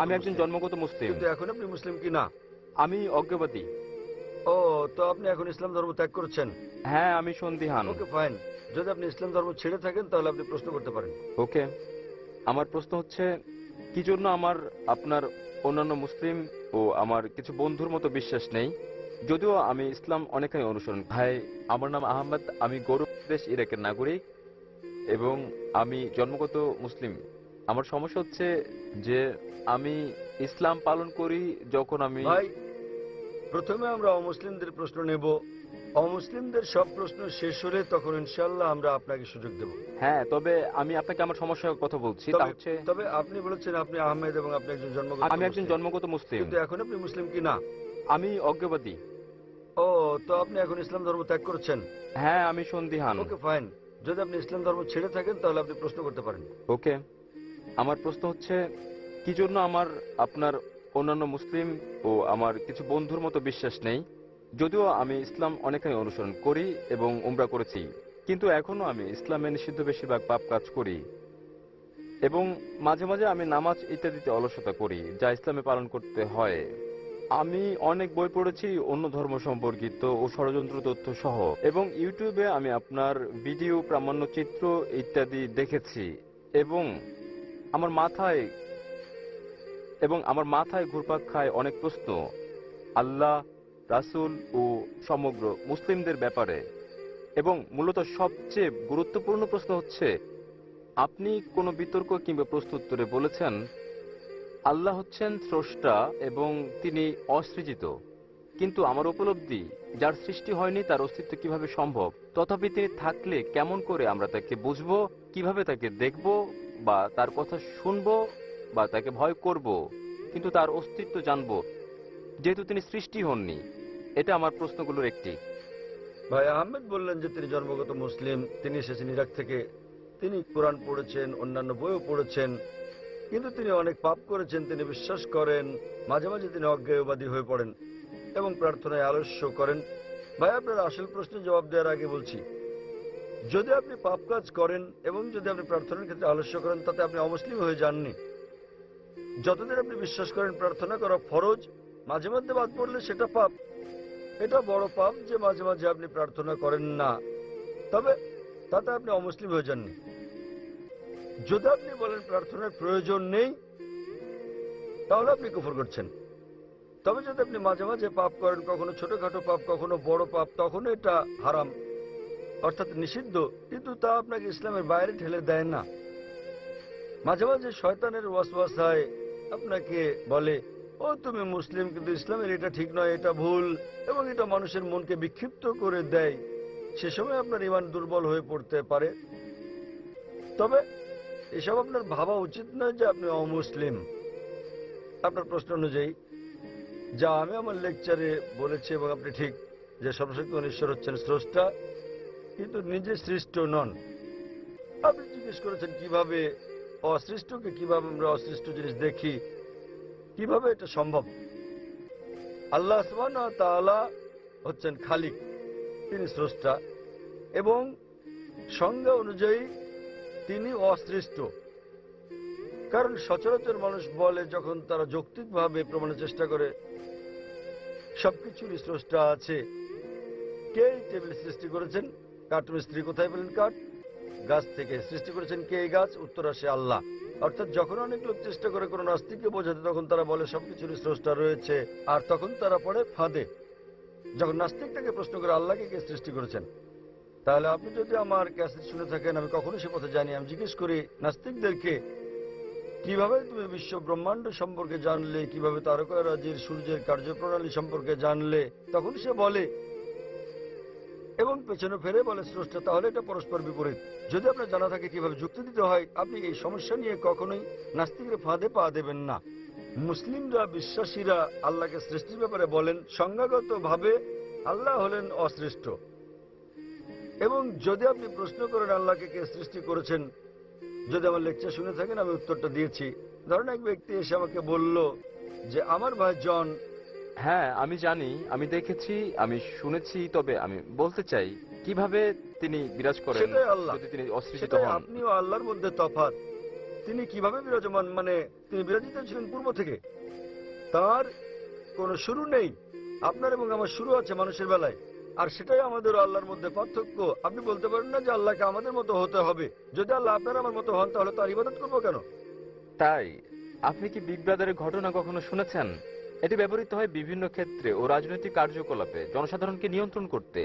আমি একজন জন্মগত মুসলিম। কিন্তু এখন আপনি মুসলিম কি না? আমি অজ্ঞবাদী। ও, তো আপনি এখন ইসলাম ধর্ম ত্যাগ করছেন? হ্যাঁ, আমি সন্দিহান। ওকে, ফাইন। যদি আপনি ইসলাম ধর্ম ছেড়ে থাকেন তাহলে আপনি প্রশ্ন করতে পারেন। ওকে, আমার প্রশ্ন হচ্ছে, কি জন্য আমার আপনার অন্যান্য মুসলিম ও আমার কিছু বন্ধুর মতো বিশ্বাস নেই, যদিও আমি ইসলাম অনেকখানি অনুসরণ। ভাই, আমার নাম আহমদ, আমি গৌরব দেশ ইরাকের নাগরিক এবং আমি জন্মগত মুসলিম। আমার সমস্যা হচ্ছে যে আমি ইসলাম পালন করি যখন আমি। ভাই, প্রথমে আমরা অমুসলিমদের প্রশ্ন নেব। অমুসলিমদের সব প্রশ্ন শেষ হলে তখন ইনশাল্লাহ আমরা আপনাকে সুযোগ দেব। হ্যাঁ, তবে আমি আপনাকে আমার সমস্যার কথা বলছি, তা তবে হচ্ছে তবে আপনি বলেছেন আপনি আহমেদ এবং আপনি একজন আমি একজন মুসলিম। জন্মগত মুসলিম। কিন্তু এখন আপনি মুসলিম কি না? আমি অজ্ঞবাদী। ও, তো আপনি এখন ইসলাম ধর্ম ত্যাগ করছেন? হ্যাঁ, আমি সন্দিহান। ওকে, ফাইন। যদি আপনি ইসলাম ধর্ম ছেড়ে থাকেন তাহলে আপনি প্রশ্ন করতে পারেন। ওকে, আমার প্রশ্ন হচ্ছে, কি জন্য আমার আপনার অন্যান্য মুসলিম ও আমার কিছু বন্ধুর মতো বিশ্বাস নেই, যদিও আমি ইসলাম অনেকখানি অনুসরণ করি এবং উমরা করেছি, কিন্তু এখনো আমি ইসলামে নিষিদ্ধ বেশিরভাগ পাপ কাজ করি এবং মাঝে মাঝে আমি নামাজ ইত্যাদিতে অলসতা করি, যা ইসলামে পালন করতে হয়। আমি অনেক বই পড়েছি অন্য ধর্ম সম্পর্কিত ও ষড়যন্ত্র তথ্য সহ, এবং ইউটিউবে আমি আপনার ভিডিও, প্রামাণ্যচিত্র ইত্যাদি দেখেছি এবং আমার মাথায় ঘুরপাক খায় অনেক প্রশ্ন আল্লাহ, রাসূল ও সমগ্র মুসলিমদের ব্যাপারে। এবং মূলত সবচেয়ে গুরুত্বপূর্ণ প্রশ্ন হচ্ছে, আপনি কোনো বিতর্ক কিংবা প্রশ্নোত্তরে বলেছেন আল্লাহ হচ্ছেন স্রষ্টা এবং তিনি অসৃজিত, কিন্তু আমার উপলব্ধি, যার সৃষ্টি হয়নি তার অস্তিত্ব কিভাবে সম্ভব? তথাপি তিনি থাকলে কেমন করে আমরা তাকে বুঝবো, কিভাবে তাকে দেখব বা তার কথা শুনবো বা তাকে ভয় করব, কিন্তু তার অস্তিত্ব জানবো যেহেতু তিনি সৃষ্টি হননি? এটা আমার প্রশ্নগুলোর একটি। ভাই আহমেদ বললেন যে তিনি জন্মগত মুসলিম, তিনি এসেছেন ইরাক থেকে। তিনি কোরআন পড়েছেন, অন্যান্য বইও পড়েছেন, কিন্তু তিনি অনেক পাপ করেছেন। তিনি বিশ্বাস করেন, মাঝে মাঝে তিনি অজ্ঞেয়বাদী হয়ে পড়েন এবং প্রার্থনায় আলস্য করেন। ভাই, আপনার আসল প্রশ্নের জবাব দেওয়ার আগে বলছি, যদি আপনি পাপ কাজ করেন এবং যদি আপনি প্রার্থনার ক্ষেত্রে আলস্য করেন, তাতে আপনি অমুসলিম হয়ে যাননি। যতদিন আপনি বিশ্বাস করেন প্রার্থনা করা ফরজ, মাঝে মধ্যে বাদ পড়লে সেটা পাপ। এটা বড় পাপ যে মাঝে মাঝে আপনি প্রার্থনা করেন না, তবে তাতে আপনি অমুসলিম হয়ে যাননি। যদি আপনি বলেন প্রার্থনার প্রয়োজন নেই, তাহলে আপনি কুফর করছেন। তবে যদি আপনি মাঝে মাঝে পাপ করেন, কখনো ছোটখাটো পাপ, কখনো বড় পাপ, তখন এটা হারাম, অর্থাৎ নিষিদ্ধ, কিন্তু তা আপনাকে ইসলামের বাইরে ঠেলে দেয় না। মাঝে মাঝে শয়তানের ওয়াসওয়াসায় আপনাকে বলে, ও তুমি মুসলিম, কিন্তু ইসলামের এটা ঠিক নয়, এটা ভুল, এবং এটা মানুষের মনকে বিক্ষিপ্ত করে দেয়। সে সময় আপনার ঈমান দুর্বল হয়ে পড়তে পারে। তবে এসব আপনার ভাবা উচিত নয় যে আপনি অমুসলিম। আপনার প্রশ্ন অনুযায়ী যা আমি আমার লেকচারে বলেছি, এবং আপনি ঠিক, যে সর্বশক্তিমান ঈশ্বর হচ্ছেন স্রষ্টা, কিন্তু নিজে সৃষ্ট নন। আপনি জিজ্ঞেস করেছেন কিভাবে অসৃষ্টকে, কিভাবে আমরা অসৃষ্ট জিনিস দেখি, কিভাবে এটা সম্ভব। আল্লাহ সুবহানাহু ওয়া তাআলা হচ্ছেন খালিক, তিনি স্রষ্টা, এবং সংজ্ঞা অনুযায়ী তিনি অসৃষ্ট। কারণ সচরাচর মানুষ বলে, যখন তারা যৌক্তিকভাবে প্রমাণের চেষ্টা করে, সবকিছুরই স্রষ্টা আছে। কে এই টেবিল সৃষ্টি করেছেন? কাঠমিস্ত্রি। কোথায় পেলেন কাঠ? গাছ থেকে। সৃষ্টি করেছেন কে এই গাছ? উত্তর আসে আল্লাহ। অর্থাৎ যখন অনেক লোক চেষ্টা করে কোনো নাস্তিককে বোঝাতে, তখন তারা বলে সবকিছুরই স্রষ্টা রয়েছে, আর তখন তারা পড়ে ফাঁদে। যখন নাস্তিকটাকে প্রশ্ন করে আল্লাহকে কে সৃষ্টি করেছেন, তাহলে আপনি যদি আমার ক্যাসেট শুনে থাকেন, আমি কখনো সে পথে জানি, আমি জিজ্ঞেস করি নাস্তিকদেরকে, কিভাবে তুমি বিশ্ব ব্রহ্মাণ্ড সম্পর্কে জানলে, কিভাবে তারকারাজির সূর্যের কার্যপ্রণালী সম্পর্কে জানলে, তখন সে বলে, এবং পেছনে ফেরে বলে স্রষ্টা। তাহলে এটা পরস্পর বিপরীত। যদি আপনার জানা থাকে কিভাবে যুক্তি দিতে হয়, আপনি এই সমস্যা নিয়ে কখনোই নাস্তিকের ফাঁদে পা দেবেন না। মুসলিমরা, বিশ্বাসীরা আল্লাহকে সৃষ্টির ব্যাপারে বলেন সংজ্ঞাগতভাবে আল্লাহ হলেন অসৃষ্ট। এবং যদি আপনি প্রশ্ন করেন আল্লাহকে কে সৃষ্টি করেছেন, যদি আমার লেকচার শুনে থাকেন, আমি উত্তরটা দিয়েছি। ধরেন এক ব্যক্তি এসে আমাকে বলল যে আমার ভাই জন। হ্যাঁ, আমি জানি, আমি দেখেছি, আমি শুনেছি, তবে আমি বলতে চাই কিভাবে তিনি বিরাজ করেন সেটাই আল্লাহ, যদি তিনি অসৃজিত সেটাই হন। আপনি ও আল্লাহর মধ্যে তফাৎ। তিনি কিভাবে বিরাজমান, মানে তিনি বিরাজিত ছিলেন পূর্ব থেকে, তার কোনো শুরু নেই। আপনার এবং আমার শুরু আছে মানুষের বেলায়, আর সেটাই আমাদের ও আল্লাহর মধ্যে পার্থক্য। আপনি বলতে পারেন না যে আল্লাহকে আমাদের মতো হতে হবে। যদি আল্লাহ আপনার আমার মতো হন তাহলে তার ইবাদত করবো কেন? তাই আপনি কি বিগ ব্রাদারের ঘটনা কখনো শুনেছেন? এটি ব্যবহৃত হয় বিভিন্ন ক্ষেত্রে ও রাজনৈতিক কার্যকলাপে জনসাধারণকে নিয়ন্ত্রণ করতে।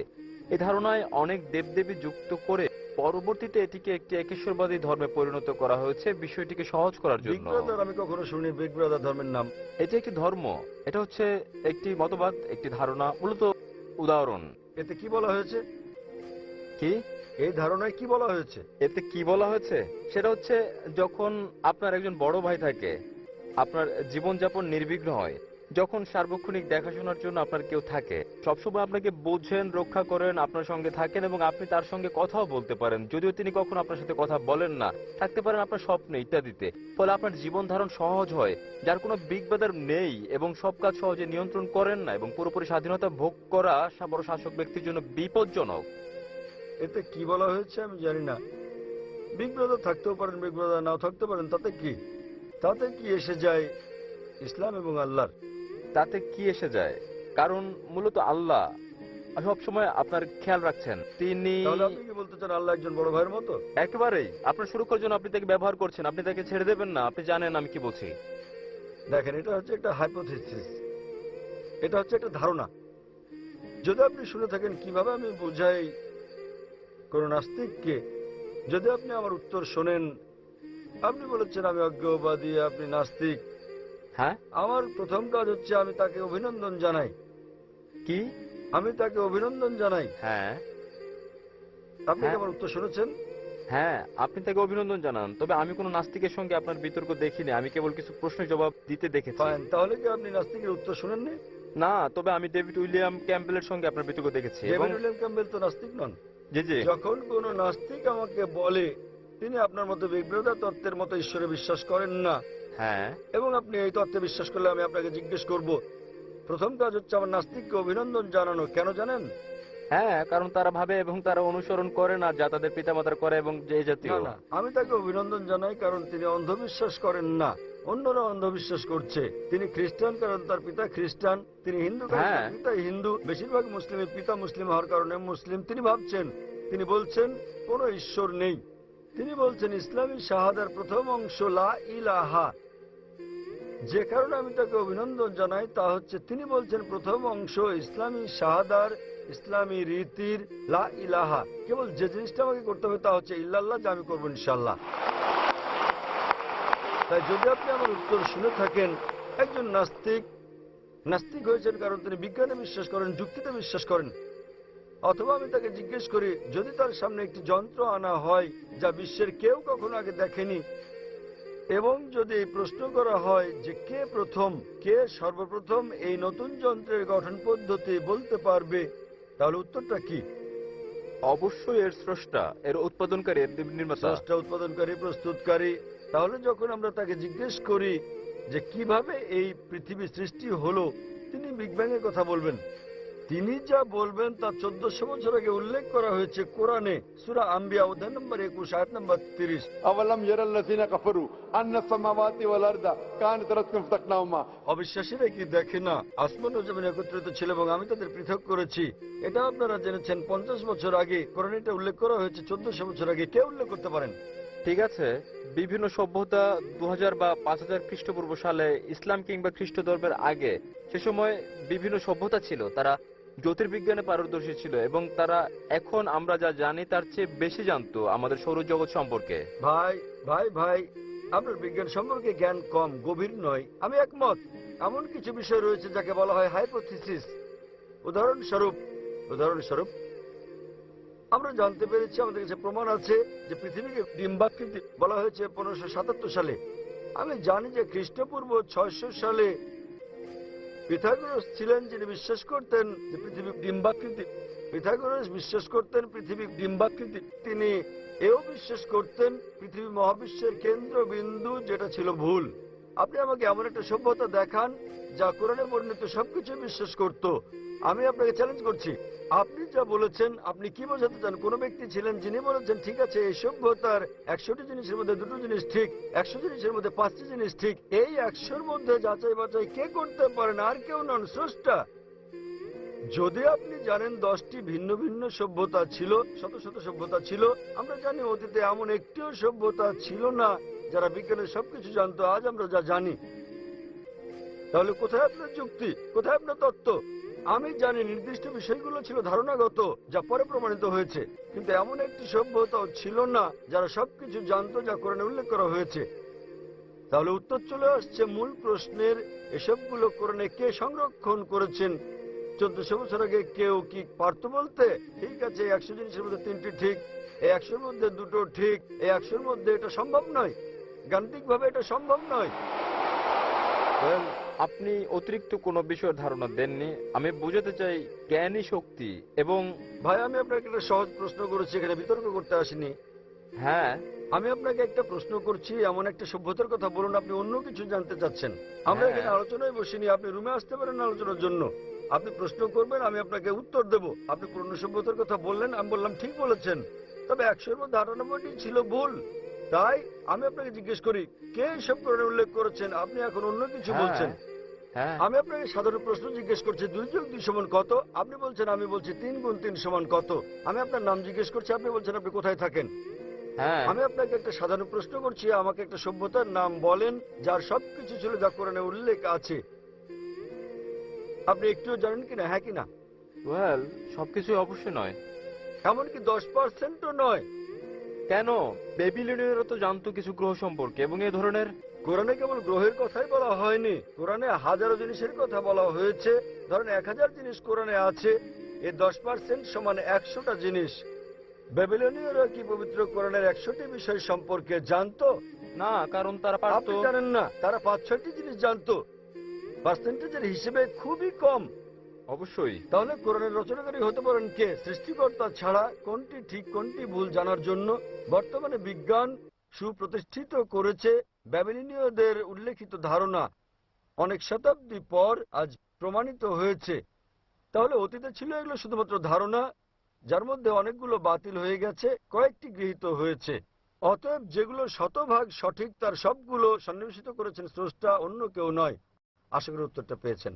এই ধারণায় অনেক দেবদেবী যুক্ত করে পরবর্তীতে এটিকে একটি একেশ্বরবাদী ধর্মে পরিণত করা হয়েছে বিষয়টিকে সহজ করার বিগ জন্য। ব্রাদার আমি কখনো শুনি বিগ ব্রাদার ধর্মের নাম। এটি একটি ধর্ম, এটা হচ্ছে একটি মতবাদ, একটি ধারণা, মূলত উদাহরণ। এতে কি বলা হয়েছে? কি এই ধারণায় কি বলা হয়েছে? এতে কি বলা হয়েছে সেটা হচ্ছে, যখন আপনার একজন বড় ভাই থাকে, আপনার জীবনযাপন নির্বিঘ্ন হয়, যখন সার্বক্ষণিক দেখাশোনার জন্য আপনার কেউ থাকে, সবসময় আপনাকে বোঝেন, রক্ষা করেন, আপনার সঙ্গে থাকেন এবং আপনি তার সঙ্গে কথাও বলতে পারেন, যদিও তিনি কখনো আপনার সাথে কথা বলেন না, থাকতে পারেন আপনার স্বপ্নে ইত্যাদিতে, ফলে আপনার জীবন ধারণ সহজ হয়। যার কোনো বিগ ব্রাদার নেই এবং সব কাজ সহজে নিয়ন্ত্রণ করেন না এবং পুরোপুরি স্বাধীনতা ভোগ করা বড় শাসক ব্যক্তির জন্য বিপজ্জনক। এতে কি বলা হয়েছে আমি জানি না। বিগ ব্রাদার থাকতেও পারেন, বিগ ব্রাদার নাও থাকতে পারেন, তাতে কি? তাতে কি এসে যায় ইসলাম এবং আল্লাহর? তাতে কি এসে যায়? কারণ মূলত আল্লাহ সবসময় আপনার খেয়াল রাখছেন। তিনি তাহলে আপনি কি বলতে চান আল্লাহ একজন বড় ভাইয়ের মতো? একেবারেই আপনার সুরক্ষার জন্য আপনি তাকে ব্যবহার করছেন, আপনি তাকে ছেড়ে দেবেন না। আপনি জানেন আমি কি বলছি। দেখেন, এটা হচ্ছে একটা হাইপোথিসিস, এটা হচ্ছে একটা ধারণা। যদি আপনি শুনে থাকেন কিভাবে আমি বুঝাই কোন নাস্তিককে, যদি আপনি আমার উত্তর শোনেন, আপনি বলেছেন আমি অজ্ঞবাদী, আপনি নাস্তিক। হ্যাঁ, আমার প্রথম কাজ হচ্ছে আমি তাকে অভিনন্দন জানাই। কি? আমি তাকে অভিনন্দন জানাই। হ্যাঁ আপনি কি হ্যাঁ আমার উত্তর শুনেছেন? হ্যাঁ, আপনি তাকে অভিনন্দন জানান। তবে আমি কোনো নাস্তিকের সঙ্গে আপনার বিতর্ক দেখিনি, আমি কেবল কিছু প্রশ্নের জবাব দিতে দেখেছি। ফাইন, তাহলে কি আপনি নাস্তিকের উত্তর শুনেননি? না, তবে আমি ডেভিড উইলিয়াম ক্যাম্পবেলের সঙ্গে আপনার বিতর্ক দেখেছি এবং ডেভিড উইলিয়াম ক্যাম্পবেল তো নাস্তিক নন। জি জি যখন কোন নাস্তিক আমাকে বলে তিনি আপনার মতো বিগ ব্রাদার তত্ত্বের মতো ঈশ্বরে বিশ্বাস করেন না, হ্যাঁ এবং আপনি এই তত্ত্বে বিশ্বাস করলে আমি আপনাকে জিজ্ঞেস করব, প্রথম কাজ হচ্ছে আমার নাস্তিককে অভিনন্দন জানানো। কেন জানেন? হ্যাঁ, কারণ তারা ভাবে এবং তারা অনুসরণ করে না যা তাদের পিতামাতার করে এবং যে না জাতীয়। না, আমি তাকে অভিনন্দন জানাই কারণ তিনি অন্ধবিশ্বাস করেন না। অন্যরা অন্ধবিশ্বাস করছে। তিনি খ্রিস্টান কারণ তার পিতা খ্রিস্টান, তিনি হিন্দু কারণ হ্যাঁ। তার পিতা হিন্দু, বেশিরভাগ মুসলিমের পিতা মুসলিম হওয়ার কারণে মুসলিম। তিনি ভাবছেন, তিনি বলছেন কোনো ঈশ্বর নেই। তিনি বলছেন ইসলামী শাহাদার প্রথম অংশ লা ইলাহা। যে কারণে আমি তাকে অভিনন্দন জানাই তা হচ্ছে তিনি বলছেন প্রথম অংশ ইসলামী শাহাদার, ইসলামী রীতির লা ইলাহা। কেবল যে জিনিসটা আমাকে করতে হবে তা হচ্ছে ইল্লাল্লাহ, যা আমি করবো ইনশাল্লাহ। তাই যদি আপনি আমার উত্তর শুনে থাকেন, একজন নাস্তিক নাস্তিক হয়েছেন কারণ তিনি বিজ্ঞানে বিশ্বাস করেন, যুক্তিতে বিশ্বাস করেন। অথবা আমি তাকে জিজ্ঞেস করি, যদি তার সামনে একটি যন্ত্র আনা হয় যা বিশ্বের কেউ কখনো আগে দেখেনি, এবং যদি এই প্রশ্ন করা হয় যে কে প্রথম, কে সর্বপ্রথম এই নতুন যন্ত্রের গঠন পদ্ধতি বলতে পারবে, তাহলে উত্তরটা কি? অবশ্যই এর স্রষ্টা, এর উৎপাদনকারী, এর নির্মাতা। স্রষ্টা, উৎপাদনকারী, প্রস্তুতকারী। তাহলে যখন আমরা তাকে জিজ্ঞেস করি যে কিভাবে এই পৃথিবী সৃষ্টি হলো, তিনি বিগ ব্যাং এর কথা বলবেন। তিনি যা বলবেন তা 1400 বছর আগে উল্লেখ করা হয়েছে কোরআনে, সূরা আম্বিয়া অধ্যায় নম্বর 21 আয়াত নম্বর 30। أولم يرى الذين كفروا أن السماوات والأرض كانت رتقا فتقناهما। অবিশ্বাসীরা কি দেখে না আসমান ও জমিন একত্রিত ছিল এবং আমি তাদের পৃথক করেছি? এটা আপনারা জেনেছেন 50 বছর আগে, কোরআনে এটা উল্লেখ করা হয়েছে 1400 বছর আগে। কে উল্লেখ করতে পারেন? ঠিক আছে, বিভিন্ন সভ্যতা 2000 বা 5000 খ্রিস্টপূর্ব সালে, ইসলাম কিংবা খ্রিস্ট ধর্মের আগে, সে সময় বিভিন্ন সভ্যতা ছিল, তারা জ্যোতির্বিজ্ঞানে পারদর্শী ছিল এবং তারা এখন আমরা যা জানি তার চেয়ে বেশি জানতো আমাদের সৌরজগৎ সম্পর্কে। ভাই ভাই ভাই, আপনার বিজ্ঞান সম্পর্কে জ্ঞান কম, গভীর নয়। আমি একমত। এমন কিছু বিষয় রয়েছে যাকে বলা হয় হাইপোথিসিস। উদাহরণস্বরূপ আমরা জানতে পেরেছি, আমাদের কাছে প্রমাণ আছে যে পৃথিবীকে ডিম্বাকৃতি বলা হয়েছে 1577 সালে। আমি জানি যে খ্রিস্টপূর্ব 600 সালে পিথাগোরাস ছিলেন যিনি বিশ্বাস করতেন যে পৃথিবী ডিম্বাকৃতি। পিথাগোরাস বিশ্বাস করতেন পৃথিবী ডিম্বাকৃতি। তিনি এও বিশ্বাস করতেন পৃথিবী মহাবিশ্বের কেন্দ্রবিন্দু, যেটা ছিল ভুল। আপনি আমাকে এমন একটা সভ্যতা দেখান যা কোরআনে বর্ণিত সবকিছু বিশ্বাস করত, আমি আপনাকে চ্যালেঞ্জ করছি, আপনি যা বলেছেন আপনি কি বোঝাতে চান? কোন ব্যক্তি ছিলেন যিনি বলেছেন ঠিক আছে এই সভ্যতার 100টি জিনিসের মধ্যে 2টো জিনিস ঠিক, 100 জিনিসের মধ্যে 5টি জিনিস ঠিক, এই 100-র মধ্যে যাচাই বাছাই কে করতে পারেন? আর কেউ নন, স্রষ্টা। যদি আপনি জানেন 10টি ভিন্ন ভিন্ন সভ্যতা ছিল, শত শত সভ্যতা ছিল, আমরা জানি অতীতে এমন একটিও সভ্যতা ছিল না যারা বিজ্ঞানের সবকিছু জানতো আজ আমরা যা জানি, তাহলে কোথায় আপনার যুক্তি, কোথায় আপনার তত্ত্ব? আমি জানি নির্দিষ্ট বিষয়গুলো ছিল ধারণাগত, যা পরে প্রমাণিত হয়েছে, কিন্তু এমন একটি সভ্যতাও ছিল না যারা সবকিছু জানতো যা কোরআনে উল্লেখ করা হয়েছে। তাহলে উত্তর চলে আসছে মূল প্রশ্নের, এসবগুলো কোরআনে কে সংরক্ষণ করেছেন? 1400 বছর আগে কেউ কি পারতো বলতে ঠিক আছে 100 জিনিসের মধ্যে 3টি ঠিক, এই 100-র মধ্যে 2টো ঠিক, এই 100-র মধ্যে এটা সম্ভব নয়, গাণিতিকভাবে এটা সম্ভব নয়। Well, আপনি অতিরিক্ত কোনো বিষয়ের ধারণা দেননি। আমি বুঝাতে চাই জ্ঞানী শক্তি এবং ভাই আমি আপনাকে একটা সহজ প্রশ্ন করেছি, এখানে বিতর্ক করতে আসিনি। হ্যাঁ, আমি আপনাকে একটা প্রশ্ন করছি, এমন একটা সভ্যতার কথা বলুন আপনি অন্য কিছু জানতে চাচ্ছেন। আমরা হ্যাঁ। এখানে আলোচনায় বসিনি, আপনি রুমে আসতে পারেন আলোচনার জন্য। আপনি প্রশ্ন করবেন, আমি আপনাকে উত্তর দেব। আপনি পুরনো সভ্যতার কথা বললেন, আমি বললাম ঠিক বলেছেন, তবে 100-র মধ্যে 98টি ছিল ভুল। তাই আমি আপনাকে জিজ্ঞেস করি কে এসব কোরআনে উল্লেখ করেছেন? আপনি এখন অন্য কিছু বলছেন। হ্যাঁ, আমি আপনাকে সাধারণ প্রশ্ন জিজ্ঞেস করছি 2 যোগ 2 সমান কত? আপনি বলছেন, আমি বলছি 3 গুণ 3 সমান কত? আমি আপনার নাম জিজ্ঞেস করছি, আপনি বলছেন আপনি কোথায় থাকেন। হ্যাঁ। আমি আপনাকে একটা সাধারণ প্রশ্ন করছি, আমাকে একটা সভ্যতার নাম বলেন যার সবকিছু ছিল যা কোরআনে উল্লেখ আছে। আপনি একটুও জানেন কিনা, হ্যাঁ কিনা? ওয়েল, সবকিছুই অবশ্যই নয়। এমনকি 10%ও নয়। কেন? বেবিলনীয়রা তো জানতো কিছু গ্রহ সম্পর্কে এবং এই ধরনের। কোরআনে কেবল গ্রহের কথাই বলা হয়নি, কোরআনে হাজারো জিনিসের কথা বলা হয়েছে। ধরেন 1000 জিনিস কোরআনে আছে, এই 10% সমান 100টা জিনিস। বেবিলনীয়রা কি পবিত্র কোরআনের 100টি বিষয় সম্পর্কে জানতো? না, কারণ তারা পারতো। আপনি জানেন না, তারা 5-6টি জিনিস জানতো। পার্সেন্টেজের হিসেবে খুবই কম। অবশ্যই। তাহলে কোরআনের রচনাকারী হতে পারেন কে? সৃষ্টিকর্তা ছাড়া কোনটি ঠিক কোনটি ভুল জানার জন্য বর্তমানে বিজ্ঞান সুপ্রতিষ্ঠিত করেছে ব্যাবিলনীয়দের উল্লেখিত ধারণা অনেক শতাব্দী পর আজ প্রমাণিত হয়েছে। তাহলে অতীতে ছিল এগুলো শুধুমাত্র ধারণা, যার মধ্যে অনেকগুলো বাতিল হয়ে গেছে, কয়েকটি গৃহীত হয়েছে। অতএব যেগুলো শতভাগ সঠিক তার সবগুলো সন্নিবেশিত করেছেন স্রষ্টা, অন্য কেউ নয়। আশা করি উত্তরটা পেয়েছেন।